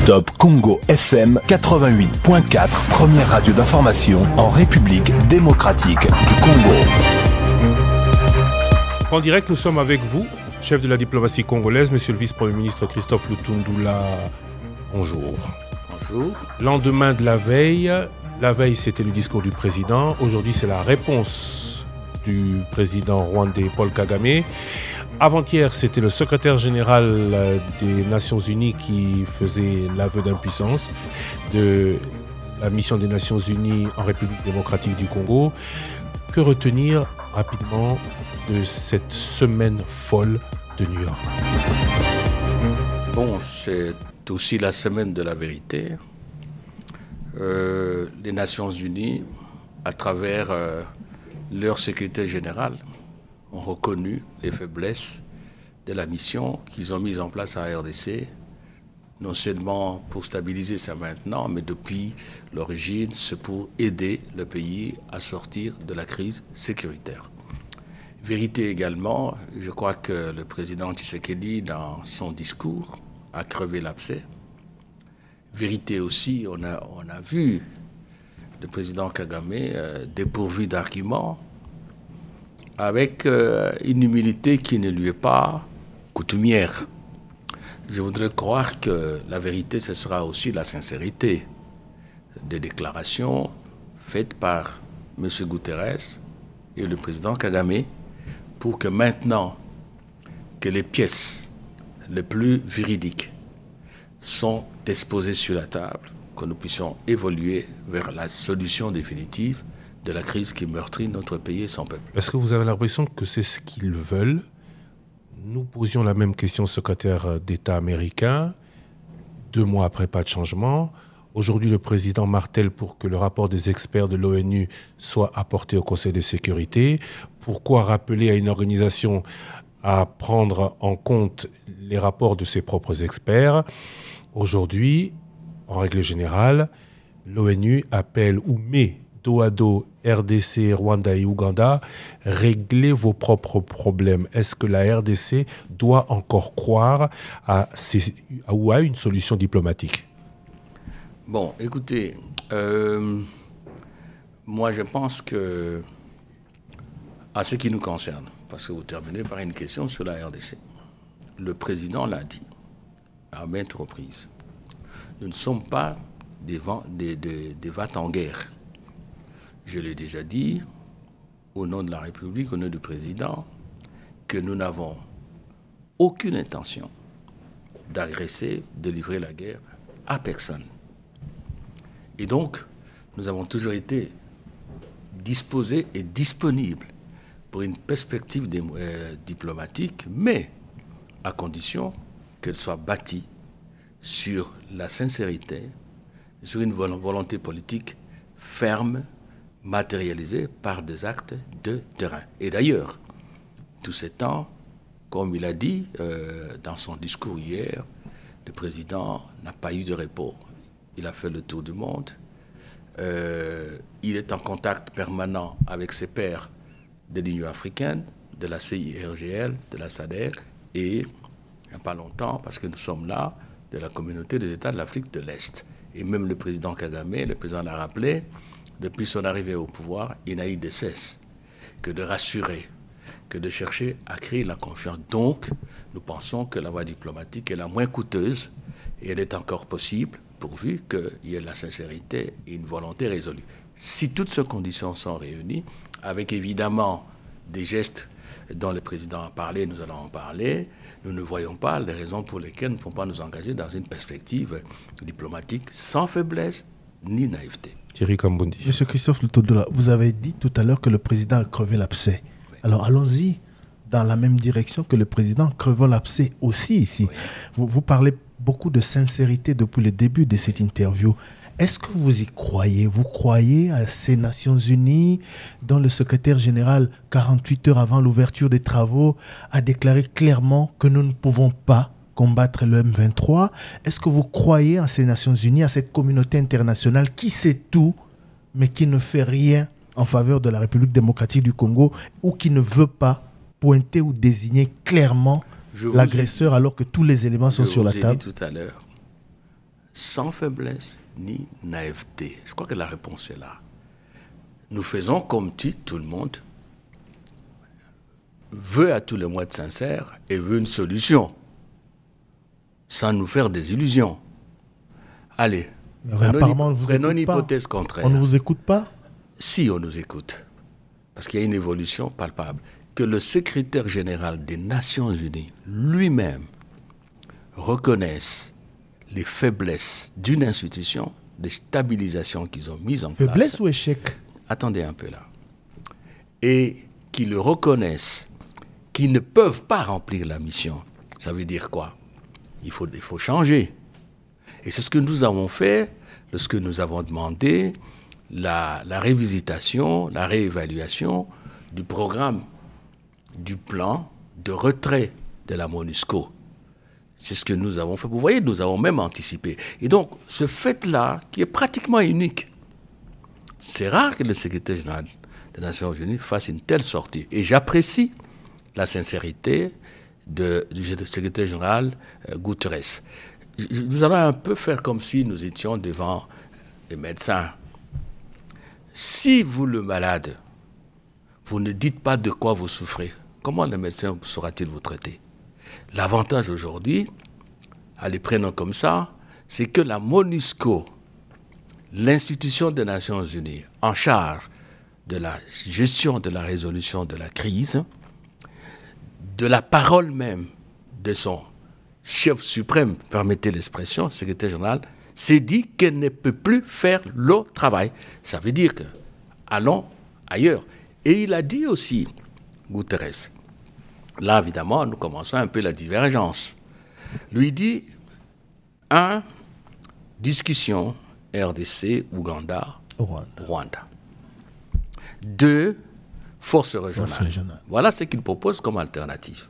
Top Congo FM 88.4, première radio d'information en République démocratique du Congo. En direct, nous sommes avec vous, chef de la diplomatie congolaise, monsieur le vice-premier ministre Christophe Lutundula. Bonjour. Bonjour. Lendemain de la veille, c'était le discours du président. Aujourd'hui, c'est la réponse du président rwandais Paul Kagame. Avant-hier, c'était le secrétaire général des Nations Unies qui faisait l'aveu d'impuissance de la mission des Nations Unies en République démocratique du Congo. Que retenir rapidement de cette semaine folle de New York? Bon, c'est aussi la semaine de la vérité. Les Nations Unies, à travers leur secrétaire général, ont reconnu les faiblesses de la mission qu'ils ont mise en place à RDC, non seulement pour stabiliser ça maintenant, mais depuis l'origine, c'est pour aider le pays à sortir de la crise sécuritaire. Vérité également, je crois que le président Tshisekedi, dans son discours, a crevé l'abcès. Vérité aussi, on a vu le président Kagame dépourvu d'arguments, avec une humilité qui ne lui est pas coutumière. Je voudrais croire que la vérité, ce sera aussi la sincérité des déclarations faites par M. Guterres et le président Kagame pour que maintenant que les pièces les plus véridiques sont exposées sur la table, que nous puissions évoluer vers la solution définitive de la crise qui meurtrit notre pays et son peuple. Est-ce que vous avez l'impression que c'est ce qu'ils veulent? Nous posions la même question au secrétaire d'État américain. 2 mois après, pas de changement. Aujourd'hui, le président martèle pour que le rapport des experts de l'ONU soit apporté au Conseil de sécurité. Pourquoi rappeler à une organisation à prendre en compte les rapports de ses propres experts? Aujourd'hui, en règle générale, l'ONU appelle ou met dos à dos RDC, Rwanda et Ouganda, réglez vos propres problèmes. Est-ce que la RDC doit encore croire à une solution diplomatique? Bon, écoutez, moi je pense que, à ce qui nous concerne, parce que vous terminez par une question sur la RDC, le président l'a dit à maintes reprises, nous ne sommes pas des vats en guerre. Je l'ai déjà dit, au nom de la République, au nom du président, que nous n'avons aucune intention d'agresser, de livrer la guerre à personne. Et donc, nous avons toujours été disposés et disponibles pour une perspective diplomatique, mais à condition qu'elle soit bâtie sur la sincérité, sur une volonté politique ferme, matérialisé par des actes de terrain. Et d'ailleurs, tout ce temps, comme il a dit dans son discours hier, le président n'a pas eu de repos. Il a fait le tour du monde. Il est en contact permanent avec ses pairs de l'Union africaine, de la CIRGL, de la SADC et, il n'y a pas longtemps, parce que nous sommes là, de la communauté des États de l'Afrique de l'Est. Et même le président Kagame, le président l'a rappelé, depuis son arrivée au pouvoir, il n'a eu de cesse que de rassurer, que de chercher à créer la confiance. Donc, nous pensons que la voie diplomatique est la moins coûteuse et elle est encore possible pourvu qu'il y ait de la sincérité et une volonté résolue. Si toutes ces conditions sont réunies, avec évidemment des gestes dont le président a parlé, nous allons en parler, nous ne voyons pas les raisons pour lesquelles nous ne pouvons pas nous engager dans une perspective diplomatique sans faiblesse ni naïveté. Thierry Kambundi. Monsieur Christophe Lutundula, vous avez dit tout à l'heure que le président a crevé l'abcès. Oui. Alors allons-y dans la même direction que le président, crevant l'abcès aussi ici. Oui. Vous parlez beaucoup de sincérité depuis le début de cette interview. Est-ce que vous y croyez? Vous croyez à ces Nations Unies dont le secrétaire général, 48 heures avant l'ouverture des travaux, a déclaré clairement que nous ne pouvons pas combattre le M23? Est-ce que vous croyez à ces Nations Unies, à cette communauté internationale qui sait tout, mais qui ne fait rien en faveur de la République démocratique du Congo ou qui ne veut pas pointer ou désigner clairement l'agresseur alors que tous les éléments sont sur la table? Je vous ai dit tout à l'heure, sans faiblesse ni naïveté. Je crois que la réponse est là. Nous faisons comme tout le monde veut à tout le moins être sincère et veut une solution, sans nous faire des illusions. Allez, prenons une hypothèse contraire. On ne vous écoute pas? Si on nous écoute, parce qu'il y a une évolution palpable, que le secrétaire général des Nations Unies lui-même reconnaisse les faiblesses d'une institution, des stabilisations qu'ils ont mises en place. Faiblesse ou échec? Attendez un peu là. Et qu'ils le reconnaissent, qu'ils ne peuvent pas remplir la mission. Ça veut dire quoi? Il faut changer. Et c'est ce que nous avons fait lorsque nous avons demandé la révisitation, la réévaluation du programme, du plan de retrait de la MONUSCO. C'est ce que nous avons fait. Vous voyez, nous avons même anticipé. Et donc, ce fait-là, qui est pratiquement unique, c'est rare que le secrétaire général des Nations Unies fasse une telle sortie. Et j'apprécie la sincérité du secrétaire général Guterres. Nous allons un peu faire comme si nous étions devant les médecins. Si vous, le malade, vous ne dites pas de quoi vous souffrez, comment le médecin saura-t-il vous traiter? L'avantage aujourd'hui, à les prendre comme ça, c'est que la MONUSCO, l'institution des Nations Unies en charge de la gestion de la résolution de la crise, de la parole même de son chef suprême, permettez l'expression, secrétaire général, s'est dit qu'elle ne peut plus faire le travail. Ça veut dire que allons ailleurs. Et il a dit aussi, Guterres, là évidemment nous commençons un peu la divergence. Lui dit, 1, discussion RDC, Ouganda, Rwanda. 2, force régionale. Voilà ce qu'il propose comme alternative.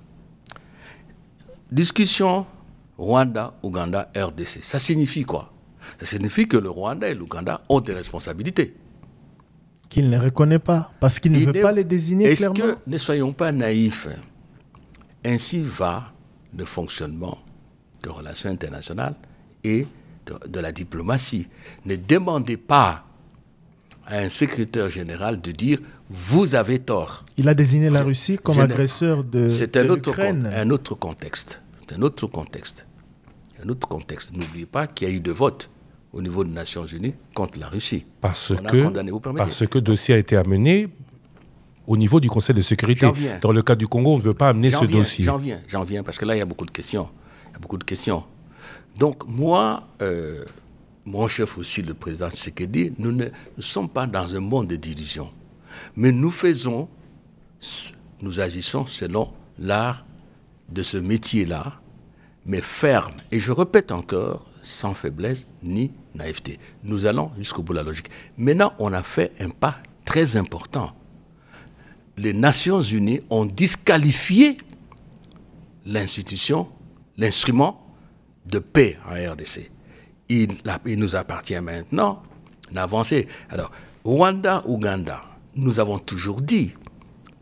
Discussion Rwanda, Ouganda, RDC. Ça signifie quoi? Ça signifie que le Rwanda et l'Ouganda ont des responsabilités. Qu'il ne reconnaît pas, parce qu'il ne veut pas les désigner clairement. Est-ce que, ne soyons pas naïfs, ainsi va le fonctionnement de relations internationales et de la diplomatie. Ne demandez pas à un secrétaire général de dire « vous avez tort ». Il a désigné la Russie comme agresseur de l'Ukraine. C'est un autre contexte. C'est un autre contexte. Un autre contexte. N'oubliez pas qu'il y a eu de votes au niveau des Nations Unies contre la Russie. Parce que dossier a été amené au niveau du Conseil de sécurité. Dans le cas du Congo, on ne veut pas amener ce dossier. J'en viens, parce que là, il y a beaucoup de questions. Donc, moi, mon chef aussi, le président Tshisekedi, nous ne sommes pas dans un monde de d'illusions. Mais nous agissons selon l'art de ce métier-là, mais ferme. Et je répète encore, sans faiblesse ni naïveté. Nous allons jusqu'au bout de la logique. Maintenant, on a fait un pas très important. Les Nations Unies ont disqualifié l'instrument de paix en RDC. Il nous appartient maintenant d'avancer. Alors, Rwanda, Ouganda, nous avons toujours dit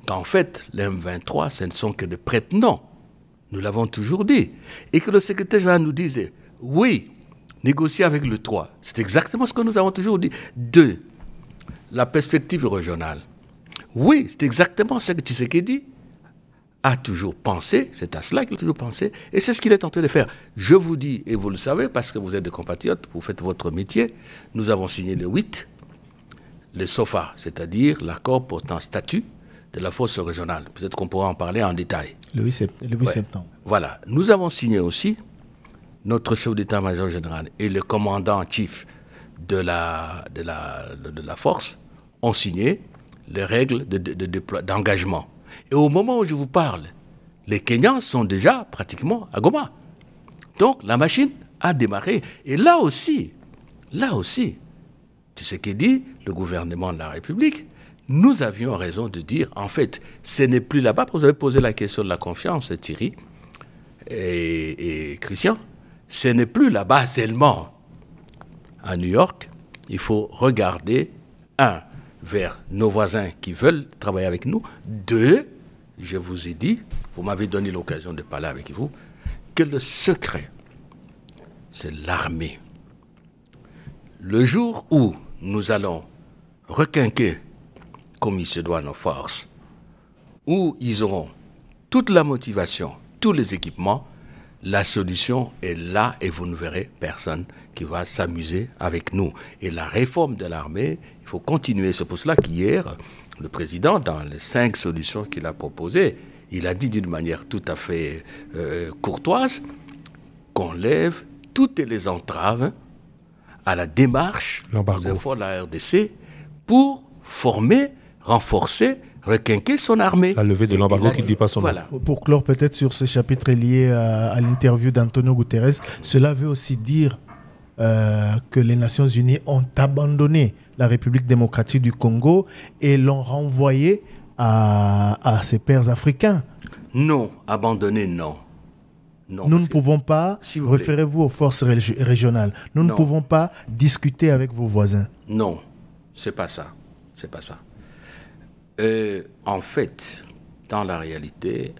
qu'en fait, les M23, ce ne sont que des prête-noms. Nous l'avons toujours dit. Et que le secrétaire général nous disait, oui, négocier avec le 3. C'est exactement ce que nous avons toujours dit. 2, la perspective régionale. Oui, c'est exactement ce que Tshisekedi a toujours pensé, c'est à cela qu'il a toujours pensé, et c'est ce qu'il est en train de faire. Je vous dis, et vous le savez, parce que vous êtes des compatriotes, vous faites votre métier, nous avons signé le 8, le SOFA, c'est-à-dire l'accord portant statut de la force régionale. Peut-être qu'on pourra en parler en détail. Le 8 septembre. Voilà. Nous avons signé aussi, notre chef d'état-major général et le commandant chef de la force ont signé les règles d'engagement. Et au moment où je vous parle, les Kenyans sont déjà pratiquement à Goma. Donc la machine a démarré. Et là aussi, tu sais ce qu'est dit le gouvernement de la République, nous avions raison de dire, en fait, ce n'est plus là-bas. Vous avez posé la question de la confiance, Thierry et Christian. Ce n'est plus là-bas seulement. À New York, il faut regarder, 1, vers nos voisins qui veulent travailler avec nous. 2, je vous ai dit, vous m'avez donné l'occasion de parler avec vous, que le secret, c'est l'armée. Le jour où nous allons requinquer, comme il se doit, nos forces, où ils auront toute la motivation, tous les équipements, la solution est là et vous ne verrez personne qui va s'amuser avec nous. Et la réforme de l'armée, il faut continuer. C'est pour cela qu'hier, le président, dans les 5 solutions qu'il a proposées, il a dit d'une manière tout à fait courtoise qu'on lève toutes les entraves à la démarche des efforts de la RDC pour former, renforcer, requinquer son armée. La levée de l'embargo qui ne dit pas son nom. Pour clore peut-être sur ce chapitre lié à l'interview d'Antonio Guterres, cela veut aussi dire que les Nations Unies ont abandonné la République démocratique du Congo et l'ont renvoyé à ses pairs africains. Non, abandonné, non. Non, nous ne pouvons pas, référez-vous aux forces régionales, nous ne pouvons pas discuter avec vos voisins. Non, c'est pas ça. C'est pas ça. En fait, dans la réalité,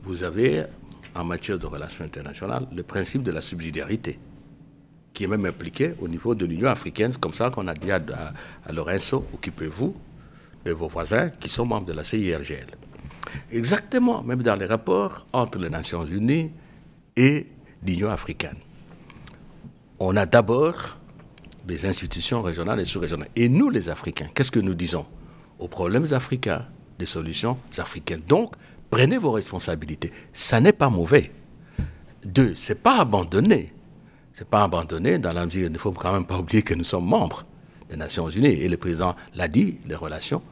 vous avez, en matière de relations internationales, le principe de la subsidiarité, qui est même appliqué au niveau de l'Union africaine. C'est comme ça qu'on a dit à Lorenzo, occupez-vous de vos voisins qui sont membres de la CIRGL. Exactement, même dans les rapports entre les Nations Unies et l'Union africaine. On a d'abord des institutions régionales et sous-régionales. Et nous, les Africains, qu'est-ce que nous disons? Aux problèmes africains, des solutions africaines. Donc, prenez vos responsabilités. Ça n'est pas mauvais. 2, c'est pas abandonné. C'est pas abandonné dans la mesure, il ne faut quand même pas oublier que nous sommes membres des Nations Unies. Et le président l'a dit, les relations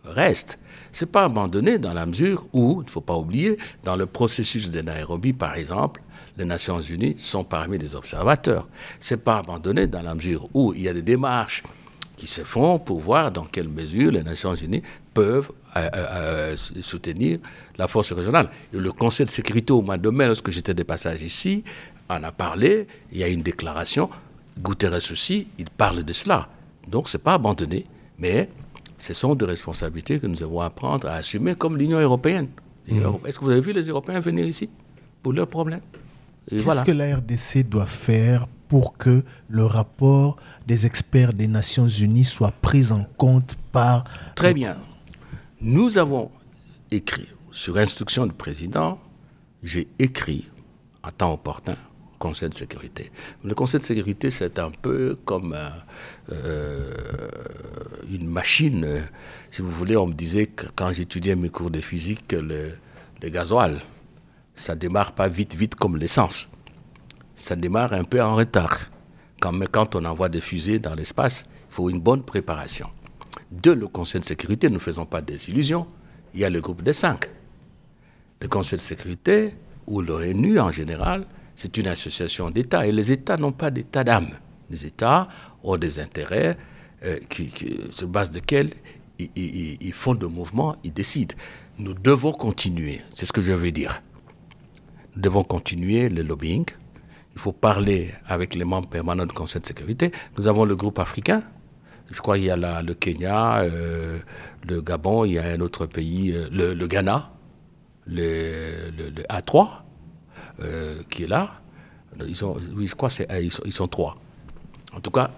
restent. C'est pas abandonné dans la mesure où, il ne faut pas oublier, dans le processus de Nairobi, par exemple, les Nations Unies sont parmi les observateurs. C'est pas abandonné dans la mesure où il y a des démarches qui se font pour voir dans quelle mesure les Nations Unies peuvent soutenir la force régionale. Et le Conseil de sécurité au mois de mai, lorsque j'étais de passage ici, en a parlé, il y a une déclaration, Guterres aussi, il parle de cela. Donc ce n'est pas abandonné, mais ce sont des responsabilités que nous devons apprendre à assumer comme l'Union européenne. Est-ce que vous avez vu les Européens venir ici pour leurs problèmes? Qu'est-ce que la RDC doit faire pour que le rapport des experts des Nations Unies soit pris en compte par... Très bien. Nous avons écrit, sur instruction du président, j'ai écrit, à temps opportun, au Conseil de sécurité. Le Conseil de sécurité, c'est un peu comme une machine. Si vous voulez, on me disait que quand j'étudiais mes cours de physique, le gasoil, ça ne démarre pas vite comme l'essence. Ça démarre un peu en retard. Quand on envoie des fusées dans l'espace, il faut une bonne préparation. Le Conseil de sécurité, nous ne faisons pas des illusions. Il y a le groupe des 5. Le Conseil de sécurité, ou l'ONU en général, c'est une association d'États. Et les États n'ont pas d'état d'âme. Les États ont des intérêts sur base desquels ils font des mouvements, ils décident. Nous devons continuer, c'est ce que je veux dire. Nous devons continuer le lobbying. Il faut parler avec les membres permanents du Conseil de sécurité. Nous avons le groupe africain. Je crois qu'il y a le Kenya, le Gabon, il y a un autre pays, le Ghana, le A3, qui est là. Oui, je crois qu'ils sont 3. En tout cas,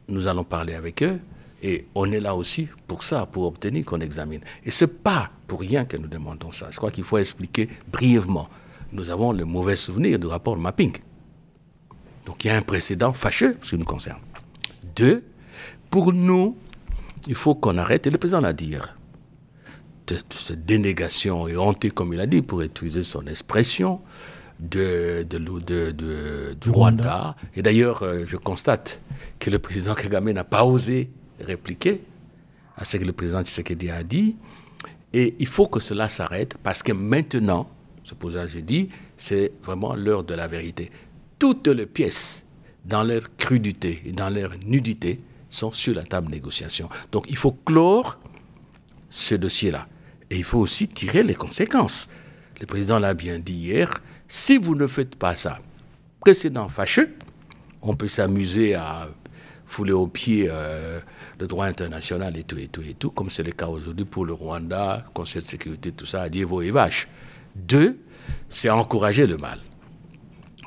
nous allons parler avec eux. Et on est là aussi pour ça, pour obtenir qu'on examine. Et ce n'est pas pour rien que nous demandons ça. Je crois qu'il faut expliquer brièvement. Nous avons le mauvais souvenir du rapport mapping. Donc il y a un précédent fâcheux, ce qui nous concerne. 2, pour nous, il faut qu'on arrête, et le président l'a dit hier, de cette dénégation et honte, comme il a dit, pour utiliser son expression, du Rwanda. Et d'ailleurs, je constate que le président Kagame n'a pas osé répliquer à ce que le président Tshisekedi a dit. Et il faut que cela s'arrête, parce que maintenant, c'est pour ça que je dis, c'est vraiment l'heure de la vérité. Toutes les pièces, dans leur crudité et dans leur nudité, sont sur la table de négociation. Donc il faut clore ce dossier-là. Et il faut aussi tirer les conséquences. Le président l'a bien dit hier, si vous ne faites pas ça, précédent fâcheux, on peut s'amuser à fouler aux pieds le droit international et tout, comme c'est le cas aujourd'hui pour le Rwanda, Conseil de sécurité, tout ça, à dire vos et vaches. 2, c'est encourager le mal.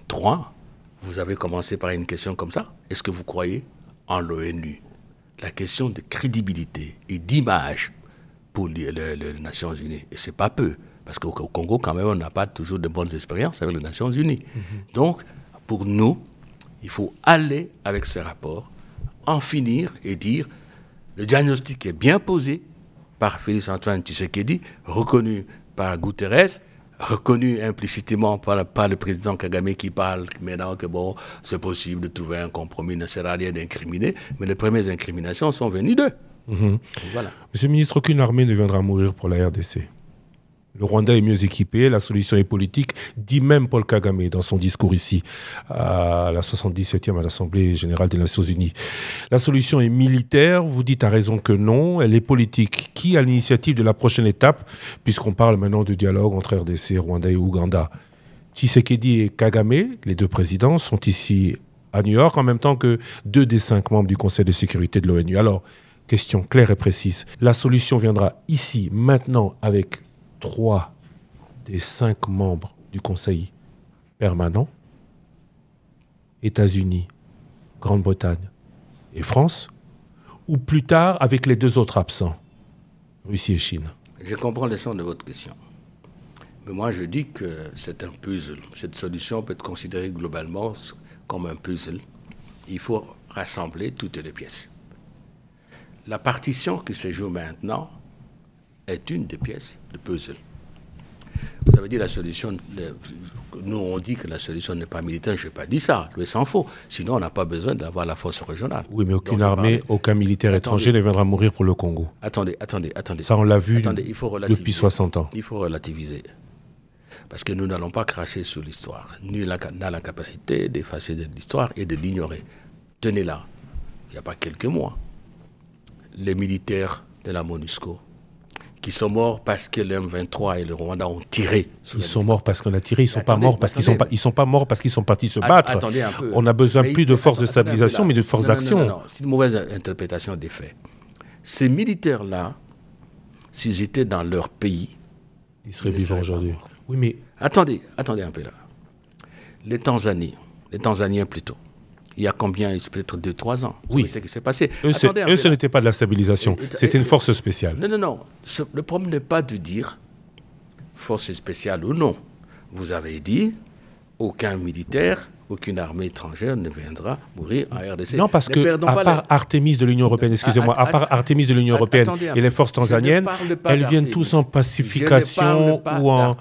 3, vous avez commencé par une question comme ça. Est-ce que vous croyez en l'ONU, la question de crédibilité et d'image pour les Nations Unies. Et c'est pas peu, parce qu'au Congo, quand même, on n'a pas toujours de bonnes expériences avec les Nations Unies. Donc, pour nous, il faut aller avec ce rapport, en finir et dire le diagnostic est bien posé par Félix-Antoine Tshisekedi, reconnu par Guterres, reconnu implicitement par le président Kagame qui parle maintenant que bon, c'est possible de trouver un compromis, ne sert à rien d'incriminer, mais les premières incriminations sont venues d'eux. Voilà. Monsieur le ministre, aucune armée ne viendra mourir pour la RDC. Le Rwanda est mieux équipé, la solution est politique, dit même Paul Kagame dans son discours ici, à la 77e à l'Assemblée générale des Nations Unies. La solution est militaire, vous dites à raison que non, elle est politique. Qui a l'initiative de la prochaine étape, puisqu'on parle maintenant de dialogue entre RDC, Rwanda et Ouganda? Tshisekedi et Kagame, les deux présidents, sont ici à New York, en même temps que 2 des 5 membres du Conseil de sécurité de l'ONU. Alors, question claire et précise, la solution viendra ici, maintenant, avec 3 des 5 membres du Conseil permanent, États-Unis, Grande-Bretagne et France, ou plus tard avec les 2 autres absents, Russie et Chine? Je comprends le sens de votre question. Mais moi, je dis que c'est un puzzle. Cette solution peut être considérée globalement comme un puzzle. Il faut rassembler toutes les pièces. La partition qui se joue maintenant est une des pièces de puzzle. Vous avez dit la solution, nous on dit que la solution n'est pas militaire, je n'ai pas dit ça, loin s'en faut. Sinon on n'a pas besoin d'avoir la force régionale. Oui, mais aucune armée, aucun militaire étranger ne viendra mourir pour le Congo. Attendez. Ça on l'a vu depuis 60 ans. Il faut relativiser. Parce que nous n'allons pas cracher sur l'histoire. Nul n'a la capacité d'effacer de l'histoire et de l'ignorer. Tenez-la, il n'y a pas quelques mois, les militaires de la MONUSCO qui sont morts parce que le M23 et le Rwanda ont tiré. Ils sont morts parce qu'on a tiré, ils ne sont pas morts parce qu'ils sont pas morts parce qu'ils sont partis se battre. Attendez un peu. On a besoin plus de force de stabilisation, mais de force d'action. Non, c'est une mauvaise interprétation des faits. Ces militaires-là, s'ils étaient dans leur pays, ils seraient vivants aujourd'hui. Oui, mais attendez un peu là. Les Tanzaniens plutôt. Il y a combien? Peut-être 2-3 ans. Oui. C'est ce qui s'est passé. Eux, ce n'était pas de la stabilisation. C'était une force spéciale. Non. Le problème n'est pas de dire force spéciale ou non. Vous avez dit aucun militaire, aucune armée étrangère ne viendra mourir en RDC. Non, parce que, à part Artemis de l'Union européenne, excusez-moi, à part Artemis de l'Union européenne et les forces tanzaniennes, elles viennent tous en pacification ou en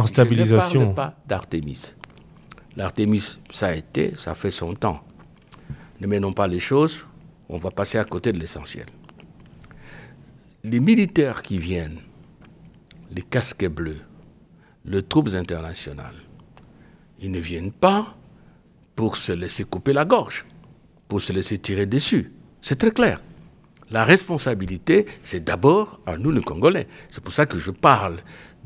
stabilisation. Je ne parle pas d'Artemis. L'Artemis, ça fait son temps. Ne mêlons pas les choses, on va passer à côté de l'essentiel. Les militaires qui viennent, les casquets bleus, les troupes internationales, ils ne viennent pas pour se laisser couper la gorge, pour se laisser tirer dessus. C'est très clair. La responsabilité, c'est d'abord à nous, les Congolais. C'est pour ça que je parle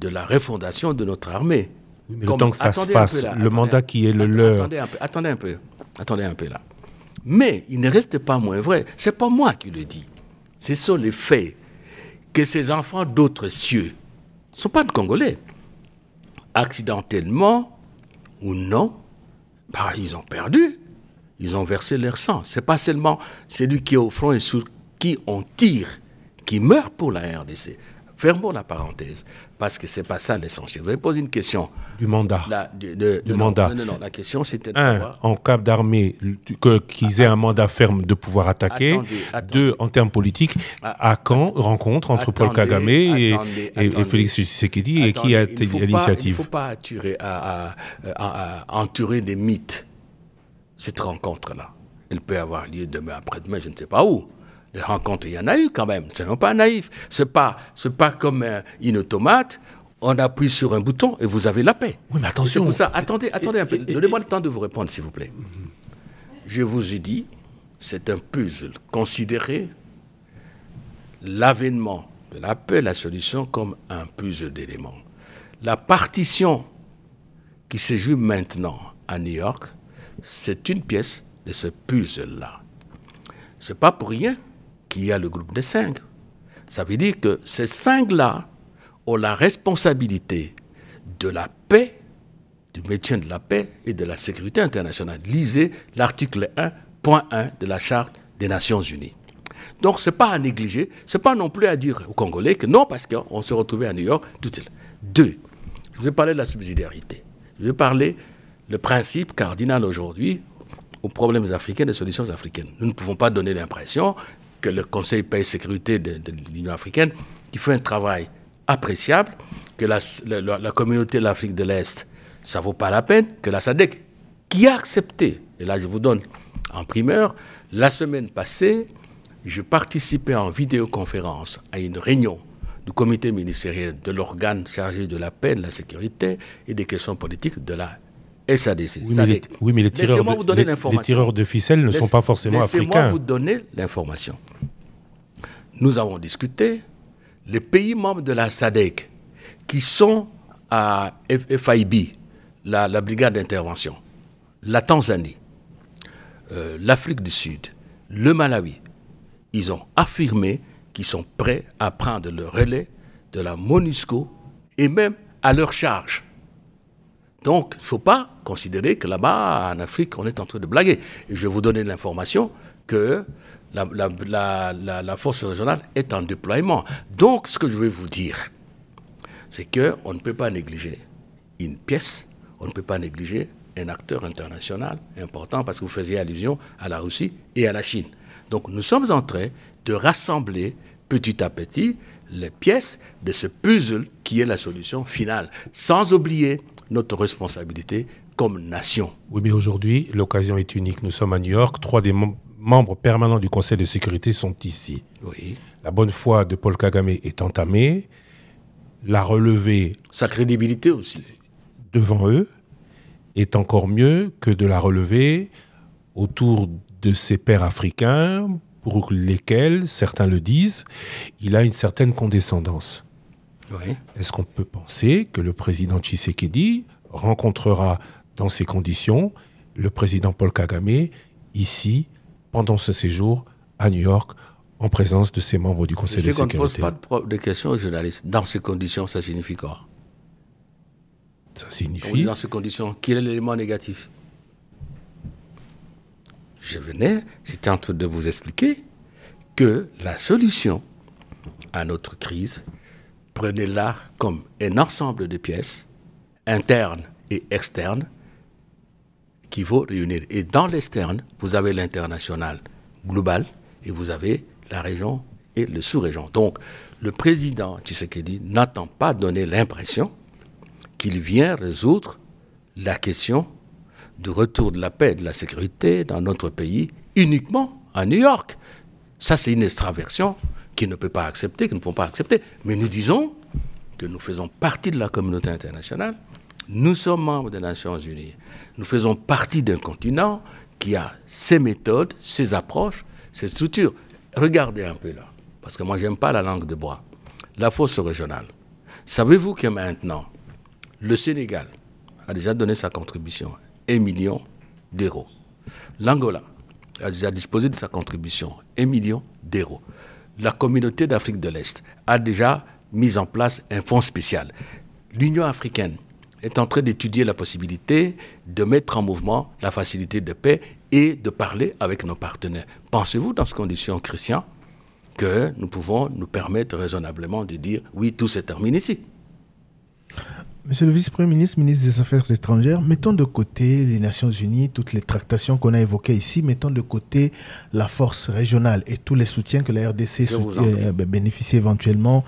de la refondation de notre armée. Oui, mais le temps que ça se fasse, le mandat qui est le leur... Attendez un peu là. Mais il ne reste pas moins vrai, ce n'est pas moi qui le dis, ce sont les faits, que ces enfants d'autres cieux ne sont pas de Congolais. Accidentellement ou non, ils ont perdu, ils ont versé leur sang. Ce n'est pas seulement celui qui est au front et sur qui on tire, qui meurt pour la RDC. Fermons la parenthèse, parce que ce n'est pas ça l'essentiel. Vous avez posé une question. Du mandat. Mandat. Non, la question c'était de savoir... en cas d'armée, qu'ils aient un mandat ferme de pouvoir attaquer. Attendez. 2, en termes politiques, à quand rencontre entre Paul Kagame et Félix Tshisekedi et qui a l'initiative? Il ne faut pas entourer des mythes, cette rencontre-là. Elle peut avoir lieu demain, après-demain, je ne sais pas où. Les rencontres, il y en a eu quand même. Ce n'est pas naïf. Ce n'est pas comme une automate. On appuie sur un bouton et vous avez la paix. Oui, mais attention. C'est pour ça. Attendez un peu. Donnez-moi le temps de vous répondre, s'il vous plaît. Je vous ai dit, c'est un puzzle. Considérez l'avènement de la paix, la solution, comme un puzzle d'éléments. La partition qui se joue maintenant à New York, c'est une pièce de ce puzzle-là. Ce n'est pas pour rien qu'il y a le groupe des 5. Ça veut dire que ces 5-là ont la responsabilité de la paix, du maintien de la paix et de la sécurité internationale. Lisez l'article 1.1 de la Charte des Nations Unies. Donc, ce n'est pas à négliger, ce n'est pas non plus à dire aux Congolais que non, parce qu'on se retrouvait à New York, tout seul. 2, je vais parler de la subsidiarité. Je vais parler le principe cardinal aujourd'hui aux problèmes africains, des solutions africaines. Nous ne pouvons pas donner l'impression que le Conseil paix et sécurité de l'Union africaine, qui fait un travail appréciable, que la communauté de l'Afrique de l'Est, ça ne vaut pas la peine, que la SADC, qui a accepté, et là je vous donne en primeur, la semaine passée, je participais en vidéoconférence à une réunion du comité ministériel de l'organe chargé de la paix, de la sécurité et des questions politiques de la SADC. Oui, mais les tireurs de ficelles ne sont pas forcément africains. Laissez-moi vous donner l'information. Nous avons discuté, les pays membres de la SADC qui sont à FIB, la brigade d'intervention, la Tanzanie, l'Afrique du Sud, le Malawi, ils ont affirmé qu'ils sont prêts à prendre le relais de la MONUSCO et même à leur charge. Donc, il ne faut pas considérer que là-bas, en Afrique, on est en train de blaguer. Et je vais vous donner l'information que la force régionale est en déploiement. Donc, ce que je vais vous dire, c'est qu'on ne peut pas négliger une pièce, on ne peut pas négliger un acteur international important, parce que vous faisiez allusion à la Russie et à la Chine. Donc, nous sommes en train de rassembler petit à petit les pièces de ce puzzle qui est la solution finale, sans oublier notre responsabilité comme nation. Oui, mais aujourd'hui, l'occasion est unique. Nous sommes à New York. 3 des membres permanents du Conseil de sécurité sont ici. Oui. La bonne foi de Paul Kagame est entamée. La relever... Sa crédibilité aussi. ...devant eux est encore mieux que de la relever autour de ses pairs africains, pour lesquels, certains le disent, il a une certaine condescendance. Oui. Est-ce qu'on peut penser que le président Tshisekedi rencontrera dans ces conditions le président Paul Kagame ici, pendant ce séjour à New York, en présence de ses membres du Conseil de sécurité? On ne pose pas de questions aux journalistes. Dans ces conditions, ça signifie quoi? Ça signifie... Dans ces conditions, quel est l'élément négatif? J'étais en train de vous expliquer que la solution à notre crise, prenez-la comme un ensemble de pièces, internes et externes, qui vont réunir. Et dans l'externe, vous avez l'international global et vous avez la région et le sous-région. Donc, le président Tshisekedi n'entend pas donner l'impression qu'il vient résoudre la question du retour de la paix et de la sécurité dans notre pays uniquement à New York. Ça, c'est une extraversion qu'il ne peut pas accepter, que nous ne pouvons pas accepter. Mais nous disons que nous faisons partie de la communauté internationale, nous sommes membres des Nations Unies, nous faisons partie d'un continent qui a ses méthodes, ses approches, ses structures. Regardez un peu là, parce que moi, je n'aime pas la langue de bois. La force régionale. Savez-vous que maintenant, le Sénégal a déjà donné sa contribution, 1 million d'euros. L'Angola a déjà disposé de sa contribution, 1 million d'euros. La communauté d'Afrique de l'Est a déjà mis en place un fonds spécial. L'Union africaine est en train d'étudier la possibilité de mettre en mouvement la facilité de paix et de parler avec nos partenaires. Pensez-vous, dans ces conditions, Christian, que nous pouvons nous permettre raisonnablement de dire « oui, tout se termine ici ». Monsieur le vice-premier ministre, ministre des Affaires étrangères, mettons de côté les Nations Unies, toutes les tractations qu'on a évoquées ici, mettons de côté la force régionale et tous les soutiens que la RDC bénéficie éventuellement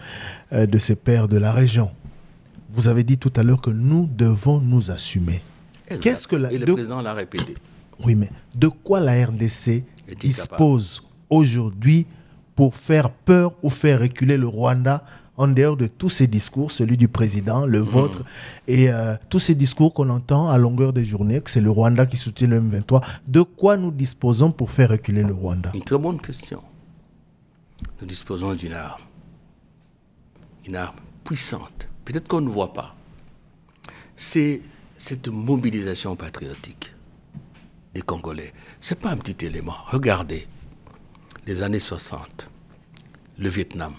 de ses pairs de la région. Vous avez dit tout à l'heure que nous devons nous assumer. Qu'est-ce que et le président l'a répété. Oui, mais de quoi la RDC dispose aujourd'hui pour faire peur ou faire reculer le Rwanda en dehors de tous ces discours, celui du président, le vôtre, et tous ces discours qu'on entend à longueur de journée, que c'est le Rwanda qui soutient le M23, de quoi nous disposons pour faire reculer le Rwanda? Une très bonne question. Nous disposons d'une arme puissante, peut-être qu'on ne voit pas. C'est cette mobilisation patriotique des Congolais. Ce n'est pas un petit élément. Regardez, les années 60, le Vietnam,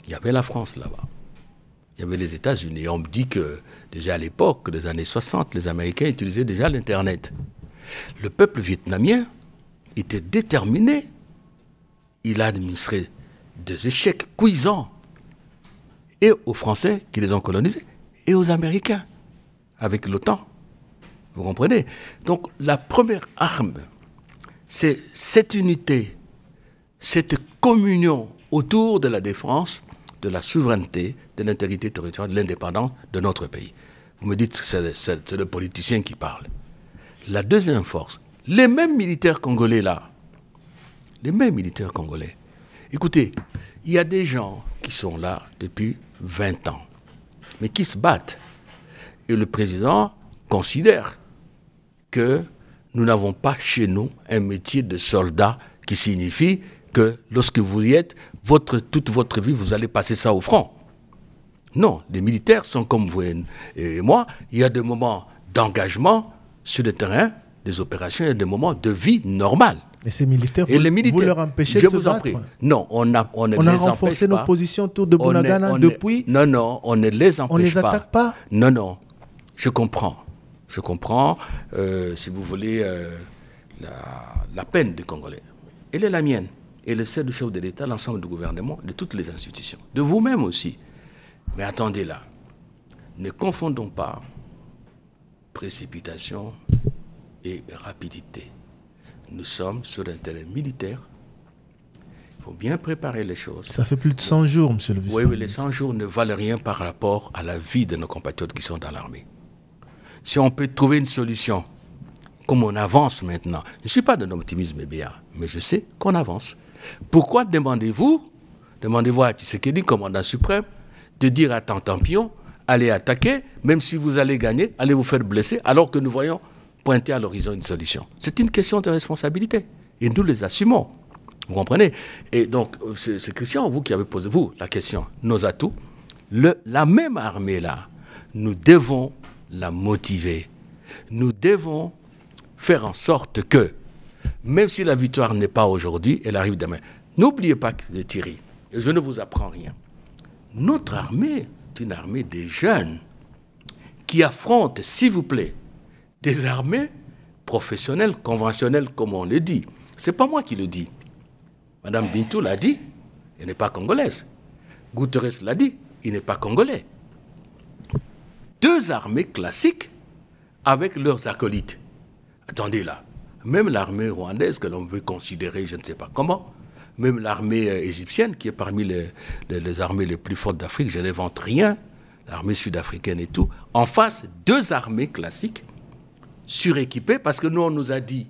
il y avait la France là-bas. Il y avait les États-Unis. On me dit que déjà à l'époque des années 60, les Américains utilisaient déjà l'Internet. Le peuple vietnamien était déterminé. Il a administré des échecs cuisants et aux Français qui les ont colonisés et aux Américains avec l'OTAN. Vous comprenez? Donc la première arme, c'est cette unité, cette communion autour de la défense, de la souveraineté, de l'intégrité territoriale, de l'indépendance de notre pays. Vous me dites que c'est le politicien qui parle. La deuxième force, les mêmes militaires congolais là, les mêmes militaires congolais. Écoutez, il y a des gens qui sont là depuis 20 ans, mais qui se battent. Et le président considère que nous n'avons pas chez nous un métier de soldat qui signifie que lorsque vous y êtes, toute votre vie, vous allez passer ça au front. Non, les militaires sont comme vous et moi. Il y a des moments d'engagement sur le terrain, des opérations, il y a des moments de vie normale. Mais ces militaires, vous leur empêchez de se battre. Prie. Non, on ne les empêche pas. On a renforcé nos positions autour de Bunagana depuis. Non, on ne les empêche pas. On ne les attaque pas. Non, je comprends. Je comprends, si vous voulez, la peine des Congolais. Elle est la mienne. Elle est celle du chef de l'État, l'ensemble du gouvernement, de toutes les institutions. De vous-même aussi. Mais attendez là. Ne confondons pas précipitation et rapidité. Nous sommes sur un terrain militaire. Il faut bien préparer les choses. Ça fait plus de 100 jours, monsieur le vice-président. Oui, les 100 jours ne valent rien par rapport à la vie de nos compatriotes qui sont dans l'armée. Si on peut trouver une solution, comme on avance maintenant, je ne suis pas d'un optimisme béat, mais je sais qu'on avance. Pourquoi demandez-vous à Tshisekedi, commandant suprême, de dire à Tantampion, allez attaquer, même si vous allez gagner, allez vous faire blesser, alors que nous voyons pointer à l'horizon une solution. C'est une question de responsabilité. Et nous les assumons. Vous comprenez? Et donc, c'est Christian, vous qui avez posé, la question, nos atouts. La même armée-là, nous devons la motiver. Nous devons faire en sorte que, même si la victoire n'est pas aujourd'hui, elle arrive demain. N'oubliez pas, Thierry, et je ne vous apprends rien. Notre armée est une armée des jeunes qui affrontent, s'il vous plaît, des armées professionnelles, conventionnelles, comme on le dit. Ce n'est pas moi qui le dis. Madame Bintou l'a dit, elle n'est pas congolaise. Guterres l'a dit, il n'est pas congolais. Deux armées classiques avec leurs acolytes. Attendez là, même l'armée rwandaise que l'on veut considérer, je ne sais pas comment, même l'armée égyptienne qui est parmi les armées les plus fortes d'Afrique, je n'invente rien, l'armée sud-africaine et tout, en face, deux armées classiques suréquipées parce que nous on nous a dit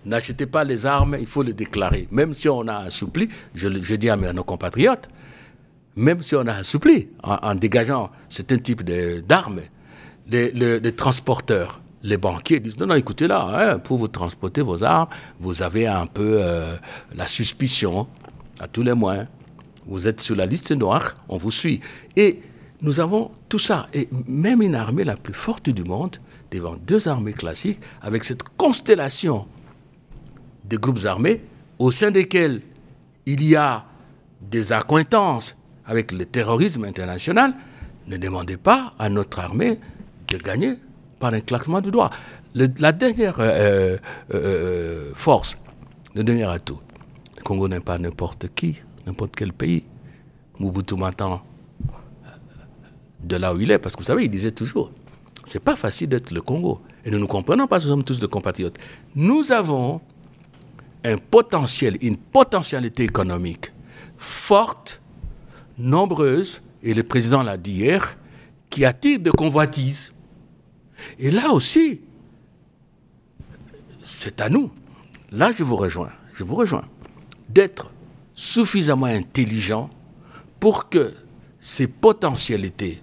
n'achetez pas les armes, il faut les déclarer. Même si on a assoupli, je dis à nos compatriotes, même si on a assoupli en dégageant certains types d'armes, les transporteurs, les banquiers disent non, écoutez là, pour vous transporter vos armes, vous avez un peu la suspicion, à tous les moyens. Vous êtes sur la liste noire, on vous suit. Et nous avons tout ça. Et même une armée la plus forte du monde, devant deux armées classiques, avec cette constellation des groupes armés, au sein desquels il y a des accointances avec le terrorisme international, ne demandez pas à notre armée de gagner par un claquement de doigts. La dernière force, le dernier atout, le Congo n'est pas n'importe qui, n'importe quel pays. Mobutu m'entend de là où il est, parce que vous savez, il disait toujours, c'est pas facile d'être le Congo. Et nous ne comprenons pas, nous sommes tous des compatriotes. Nous avons un potentiel, une potentialité économique forte, nombreuse, et le président l'a dit hier, qui attire de convoitises. Et là aussi, c'est à nous. Là, je vous rejoins, d'être suffisamment intelligent pour que ces potentialités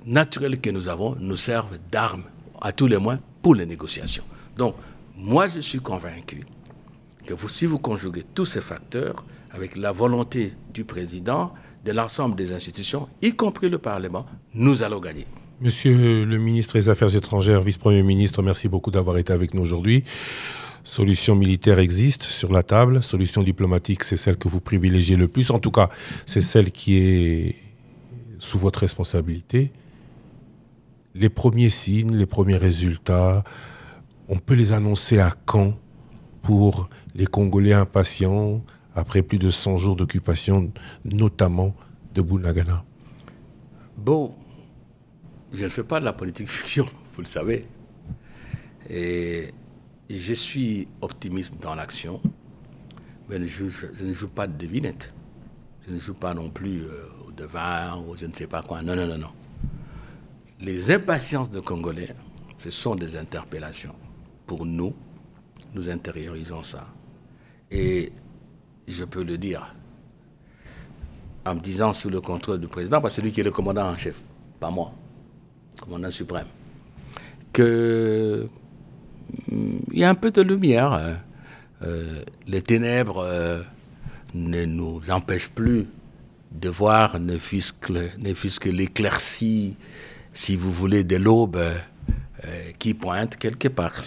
naturelles que nous avons nous servent d'armes, à tous les moins, pour les négociations. Donc, moi, je suis convaincu que si vous conjuguez tous ces facteurs avec la volonté du président, de l'ensemble des institutions, y compris le Parlement, nous allons gagner. Monsieur le ministre des Affaires étrangères, vice-premier ministre, merci beaucoup d'avoir été avec nous aujourd'hui. Solution militaire existe sur la table. Solution diplomatique, c'est celle que vous privilégiez le plus. En tout cas, c'est celle qui est sous votre responsabilité. Les premiers signes, les premiers résultats, on peut les annoncer à quand pour les Congolais impatients après plus de 100 jours d'occupation, notamment de Bunagana? Bon, je ne fais pas de la politique fiction, vous le savez. Et je suis optimiste dans l'action, mais je ne joue pas de devinette. Je ne joue pas non plus au devin ou je ne sais pas quoi. Non. Les impatiences de Congolais, ce sont des interpellations. Pour nous, nous intériorisons ça. Et je peux le dire en me disant sous le contrôle du président, parce que c'est lui qui est le commandant en chef, pas moi, commandant suprême, qu'il y a un peu de lumière. Les ténèbres ne nous empêchent plus de voir, ne fût-ce que l'éclaircie, si vous voulez, de l'aube qui pointe quelque part.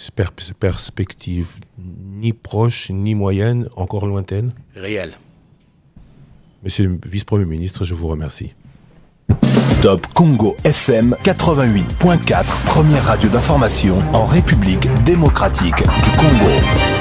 Perspective ni proche, ni moyenne, encore lointaine? Réelle. Monsieur le vice-premier ministre, je vous remercie. Top Congo FM 88.4, première radio d'information en République démocratique du Congo.